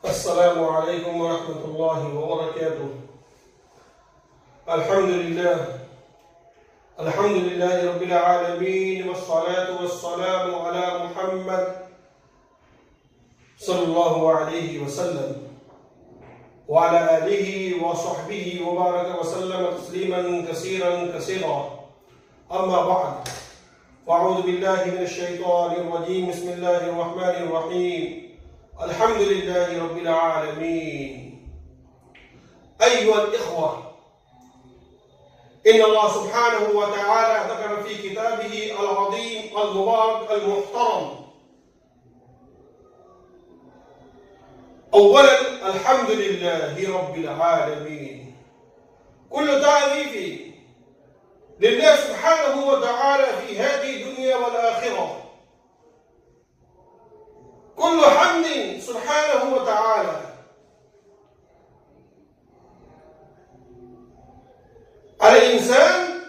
السلام عليكم ورحمة الله وبركاته. الحمد لله رب العالمين، والصلاة والسلام على محمد صلى الله عليه وسلم وعلى آله وصحبه وبارك وسلم تسليما كثيرا. أما بعد، فأعوذ بالله من الشيطان الرجيم. بسم الله الرحمن الرحيم. الحمد لله رب العالمين. أيها الإخوة، إن الله سبحانه وتعالى ذكر في كتابه العظيم المبارك المحترم أولا الحمد لله رب العالمين. كل تعريف لله سبحانه وتعالى في هذه الدنيا والآخرة، كل حمد سبحانه وتعالى. الإنسان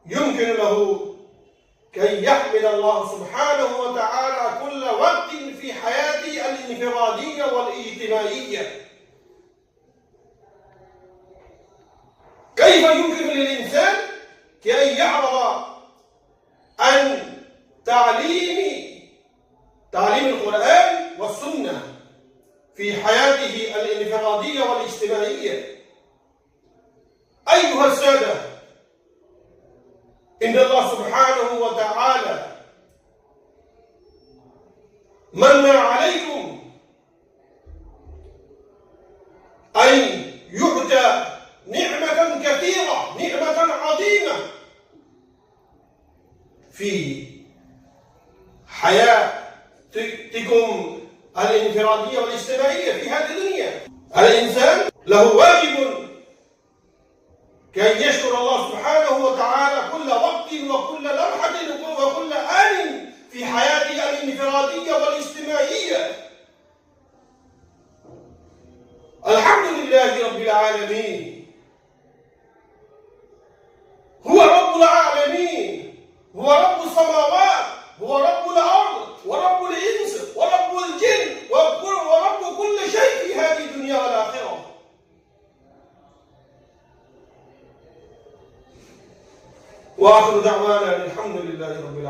يمكن له كي يحمد الله سبحانه وتعالى كل وقت في حياته الانفرادية والاجتماعية. كيف يمكن للإنسان كي يعرض عن تعليم القرآن والسنة في حياته الانفرادية والاجتماعية؟ أيها السادة، إن الله سبحانه وتعالى من عليكم أن يؤتى نعمة كثيرة، نعمة عظيمة في حياتكم الانفرادية والاجتماعية في هذه الدنيا. الإنسان له واجب كي يشكر الله سبحانه وتعالى كل وقت وكل لمحة وكل آن في حياته الانفرادية والاجتماعية. الحمد لله رب العالمين. هو رب العالمين، هو رب السماوات، هو رب الأرض، ورب الإنس، ورب الجن، ورب كل شيء في هذه الدنيا والآخرة. وآخر دعوانا الحمد لله رب العالمين.